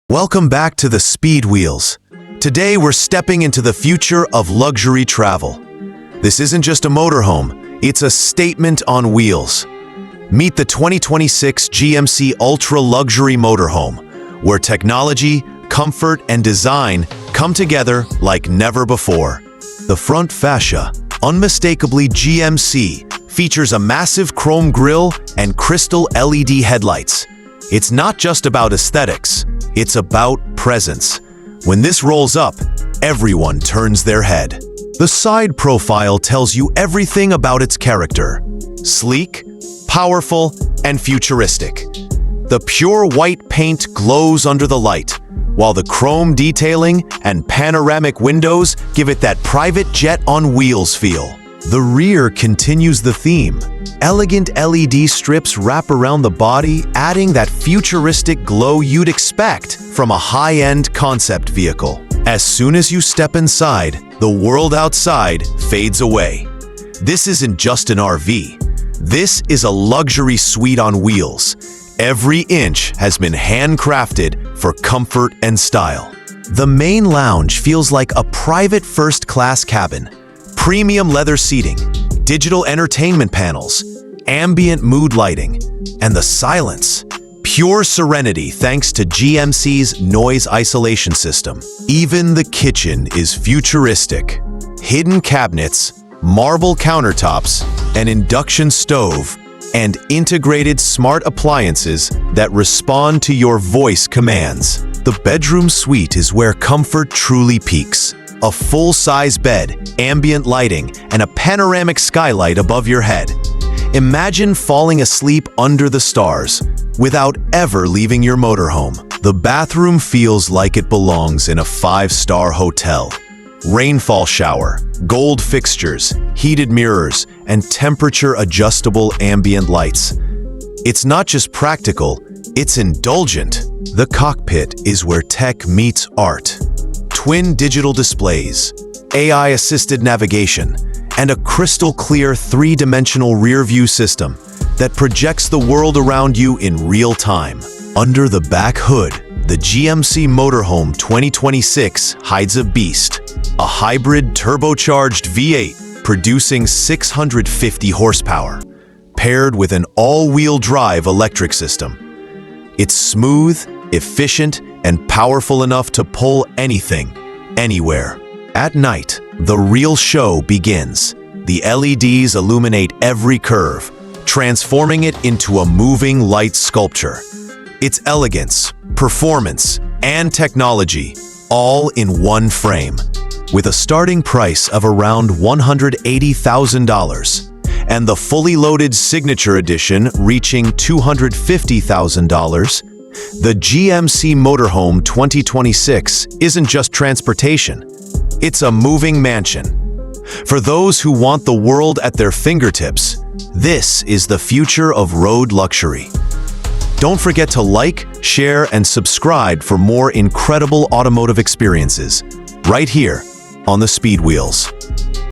Welcome back to the Speed Wheels. Today we're stepping into the future of luxury travel. This isn't just a motorhome, it's a statement on wheels. Meet the 2026 GMC Ultra Luxury Motorhome, where technology, comfort, and design come together like never before. The front fascia, unmistakably GMC, features a massive chrome grille and crystal LED headlights. It's not just about aesthetics, it's about presence. When this rolls up, everyone turns their head. The side profile tells you everything about its character. Sleek, powerful, and futuristic. The pure white paint glows under the light, while the chrome detailing and panoramic windows give it that private jet on wheels feel. The rear continues the theme. Elegant LED strips wrap around the body, adding that futuristic glow you'd expect from a high-end concept vehicle. As soon as you step inside, the world outside fades away. This isn't just an RV. This is a luxury suite on wheels. Every inch has been handcrafted for comfort and style. The main lounge feels like a private first-class cabin. Premium leather seating, digital entertainment panels, ambient mood lighting, and the silence. Pure serenity thanks to GMC's noise isolation system. Even the kitchen is futuristic. Hidden cabinets, marble countertops, an induction stove, and integrated smart appliances that respond to your voice commands. The bedroom suite is where comfort truly peaks. A full-size bed, ambient lighting, and a panoramic skylight above your head. Imagine falling asleep under the stars without ever leaving your motorhome. The bathroom feels like it belongs in a 5-star hotel. Rainfall shower, gold fixtures, heated mirrors, and temperature-adjustable ambient lights. It's not just practical, it's indulgent. The cockpit is where tech meets art. Twin digital displays, AI-assisted navigation, and a crystal-clear 3-dimensional rear-view system that projects the world around you in real time. Under the back hood, the GMC Motorhome 2026 hides a beast, a hybrid turbocharged V8 producing 650 horsepower, paired with an all-wheel drive electric system. It's smooth, efficient, and powerful enough to pull anything, anywhere. At night, the real show begins. The LEDs illuminate every curve, transforming it into a moving light sculpture. It's elegance, performance, and technology, all in one frame. With a starting price of around $180,000, and the fully loaded Signature Edition reaching $250,000, the GMC Motorhome 2026 isn't just transportation, it's a moving mansion. For those who want the world at their fingertips, this is the future of road luxury. Don't forget to like, share, and subscribe for more incredible automotive experiences, right here on the Speed Wheels.